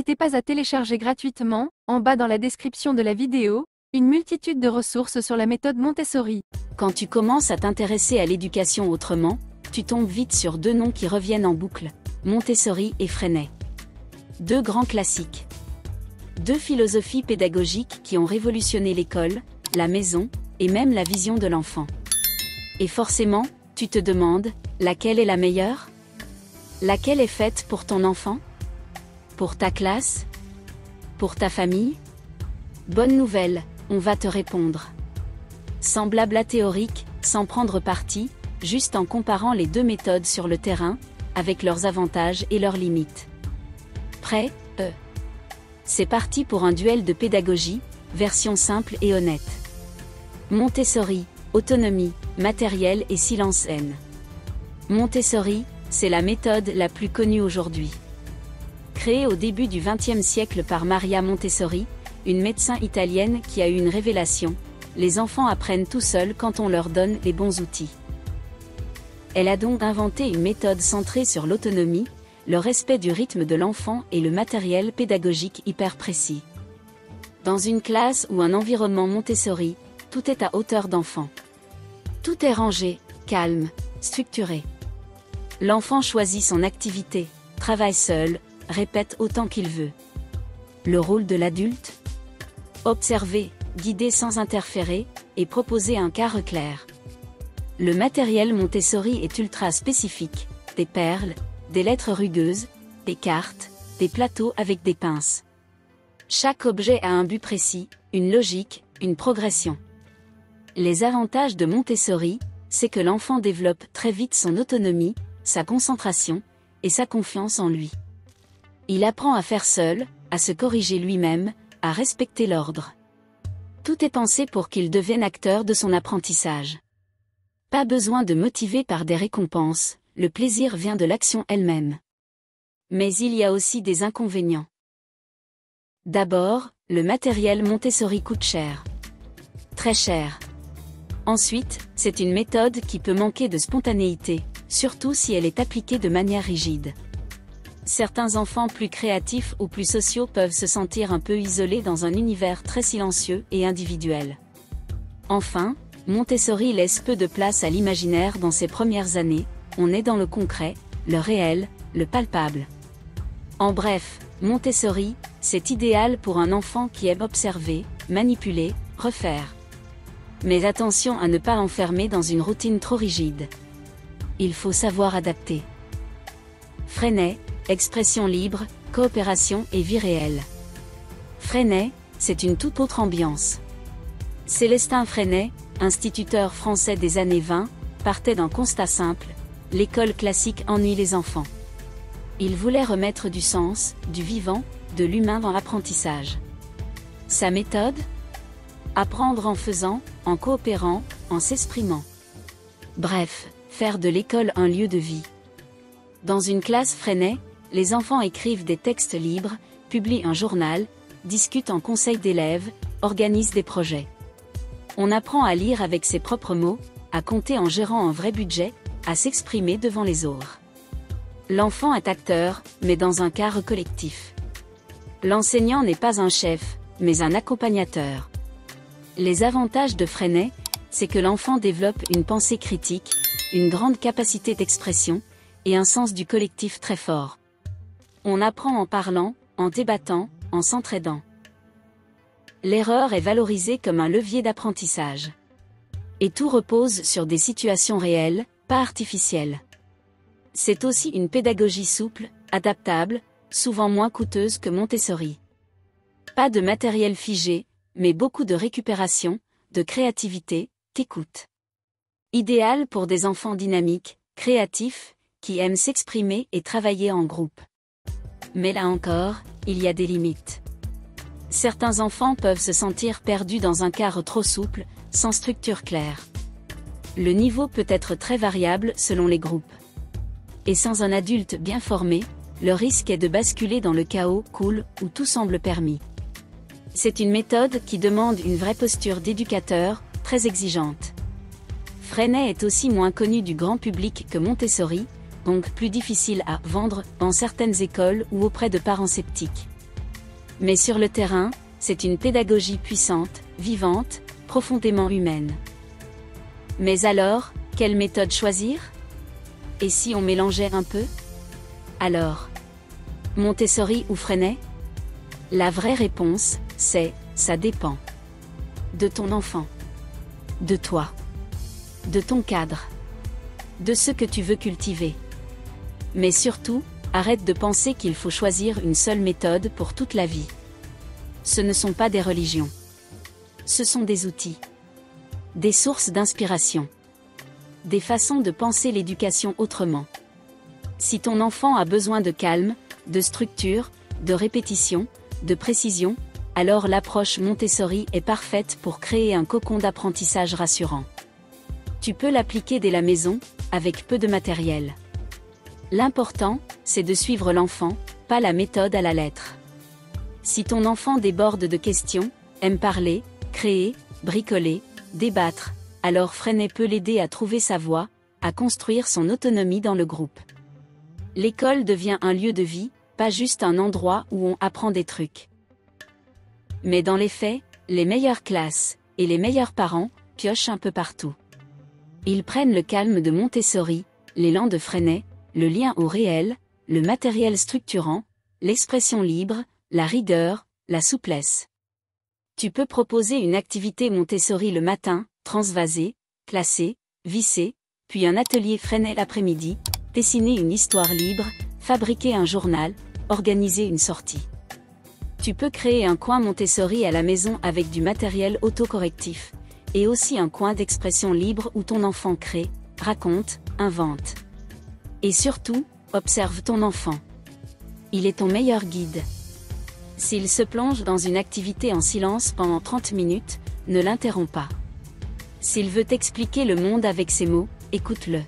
N'hésitez pas à télécharger gratuitement, en bas dans la description de la vidéo, une multitude de ressources sur la méthode Montessori. Quand tu commences à t'intéresser à l'éducation autrement, tu tombes vite sur deux noms qui reviennent en boucle, Montessori et Freinet. Deux grands classiques. Deux philosophies pédagogiques qui ont révolutionné l'école, la maison, et même la vision de l'enfant. Et forcément, tu te demandes, laquelle est la meilleure? Laquelle est faite pour ton enfant? Pour ta classe? Pour ta famille? Bonne nouvelle, on va te répondre. Sans blabla théorique, sans prendre parti, juste en comparant les deux méthodes sur le terrain, avec leurs avantages et leurs limites. Prêt? C'est parti pour un duel de pédagogie, version simple et honnête. Montessori, autonomie, matériel et silence haine. Montessori, c'est la méthode la plus connue aujourd'hui. Créée au début du XXe siècle par Maria Montessori, une médecin italienne qui a eu une révélation, les enfants apprennent tout seuls quand on leur donne les bons outils. Elle a donc inventé une méthode centrée sur l'autonomie, le respect du rythme de l'enfant et le matériel pédagogique hyper précis. Dans une classe ou un environnement Montessori, tout est à hauteur d'enfant. Tout est rangé, calme, structuré. L'enfant choisit son activité, travaille seul, répète autant qu'il veut. Le rôle de l'adulte? Observer, guider sans interférer, et proposer un cadre clair. Le matériel Montessori est ultra spécifique, des perles, des lettres rugueuses, des cartes, des plateaux avec des pinces. Chaque objet a un but précis, une logique, une progression. Les avantages de Montessori, c'est que l'enfant développe très vite son autonomie, sa concentration, et sa confiance en lui. Il apprend à faire seul, à se corriger lui-même, à respecter l'ordre. Tout est pensé pour qu'il devienne acteur de son apprentissage. Pas besoin de motiver par des récompenses, le plaisir vient de l'action elle-même. Mais il y a aussi des inconvénients. D'abord, le matériel Montessori coûte cher. Très cher. Ensuite, c'est une méthode qui peut manquer de spontanéité, surtout si elle est appliquée de manière rigide. Certains enfants plus créatifs ou plus sociaux peuvent se sentir un peu isolés dans un univers très silencieux et individuel. Enfin, Montessori laisse peu de place à l'imaginaire dans ses premières années, on est dans le concret, le réel, le palpable. En bref, Montessori, c'est idéal pour un enfant qui aime observer, manipuler, refaire. Mais attention à ne pas l'enfermer dans une routine trop rigide. Il faut savoir adapter. Freinet, expression libre, coopération et vie réelle. Freinet, c'est une toute autre ambiance. Célestin Freinet, instituteur français des années 20, partait d'un constat simple, l'école classique ennuie les enfants. Il voulait remettre du sens, du vivant, de l'humain dans l'apprentissage. Sa méthode? Apprendre en faisant, en coopérant, en s'exprimant. Bref, faire de l'école un lieu de vie. Dans une classe Freinet, les enfants écrivent des textes libres, publient un journal, discutent en conseil d'élèves, organisent des projets. On apprend à lire avec ses propres mots, à compter en gérant un vrai budget, à s'exprimer devant les autres. L'enfant est acteur, mais dans un cadre collectif. L'enseignant n'est pas un chef, mais un accompagnateur. Les avantages de Freinet, c'est que l'enfant développe une pensée critique, une grande capacité d'expression, et un sens du collectif très fort. On apprend en parlant, en débattant, en s'entraidant. L'erreur est valorisée comme un levier d'apprentissage. Et tout repose sur des situations réelles, pas artificielles. C'est aussi une pédagogie souple, adaptable, souvent moins coûteuse que Montessori. Pas de matériel figé, mais beaucoup de récupération, de créativité, d'écoute. Idéal pour des enfants dynamiques, créatifs, qui aiment s'exprimer et travailler en groupe. Mais là encore, il y a des limites. Certains enfants peuvent se sentir perdus dans un cadre trop souple, sans structure claire. Le niveau peut être très variable selon les groupes. Et sans un adulte bien formé, le risque est de basculer dans le chaos cool où tout semble permis. C'est une méthode qui demande une vraie posture d'éducateur, très exigeante. Freinet est aussi moins connu du grand public que Montessori, donc plus difficile à vendre dans certaines écoles ou auprès de parents sceptiques. Mais sur le terrain, c'est une pédagogie puissante, vivante, profondément humaine. Mais alors, quelle méthode choisir? Et si on mélangeait un peu? Alors, Montessori ou Freinet? La vraie réponse, c'est, ça dépend. De ton enfant. De toi. De ton cadre. De ce que tu veux cultiver. Mais surtout, arrête de penser qu'il faut choisir une seule méthode pour toute la vie. Ce ne sont pas des religions. Ce sont des outils. Des sources d'inspiration. Des façons de penser l'éducation autrement. Si ton enfant a besoin de calme, de structure, de répétition, de précision, alors l'approche Montessori est parfaite pour créer un cocon d'apprentissage rassurant. Tu peux l'appliquer dès la maison, avec peu de matériel. L'important, c'est de suivre l'enfant, pas la méthode à la lettre. Si ton enfant déborde de questions, aime parler, créer, bricoler, débattre, alors Freinet peut l'aider à trouver sa voie, à construire son autonomie dans le groupe. L'école devient un lieu de vie, pas juste un endroit où on apprend des trucs. Mais dans les faits, les meilleures classes, et les meilleurs parents, piochent un peu partout. Ils prennent le calme de Montessori, l'élan de Freinet, le lien au réel, le matériel structurant, l'expression libre, la rigueur, la souplesse. Tu peux proposer une activité Montessori le matin, transvaser, classer, visser, puis un atelier Freinet l'après-midi, dessiner une histoire libre, fabriquer un journal, organiser une sortie. Tu peux créer un coin Montessori à la maison avec du matériel autocorrectif, et aussi un coin d'expression libre où ton enfant crée, raconte, invente. Et surtout, observe ton enfant. Il est ton meilleur guide. S'il se plonge dans une activité en silence pendant 30 minutes, ne l'interromps pas. S'il veut t'expliquer le monde avec ses mots, écoute-le.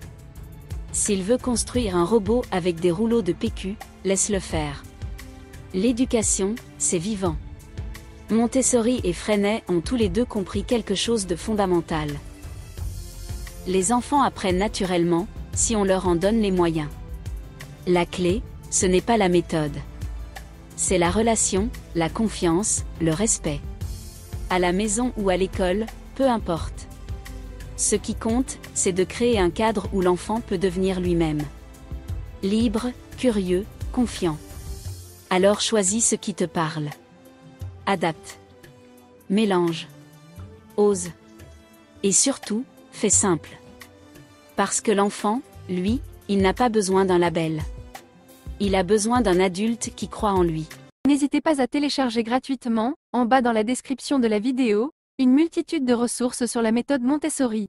S'il veut construire un robot avec des rouleaux de PQ, laisse-le faire. L'éducation, c'est vivant. Montessori et Freinet ont tous les deux compris quelque chose de fondamental. Les enfants apprennent naturellement, si on leur en donne les moyens. La clé, ce n'est pas la méthode. C'est la relation, la confiance, le respect. À la maison ou à l'école, peu importe. Ce qui compte, c'est de créer un cadre où l'enfant peut devenir lui-même. Libre, curieux, confiant. Alors choisis ce qui te parle. Adapte. Mélange. Ose. Et surtout, fais simple. Parce que l'enfant, lui, il n'a pas besoin d'un label. Il a besoin d'un adulte qui croit en lui. N'hésitez pas à télécharger gratuitement, en bas dans la description de la vidéo, une multitude de ressources sur la méthode Montessori.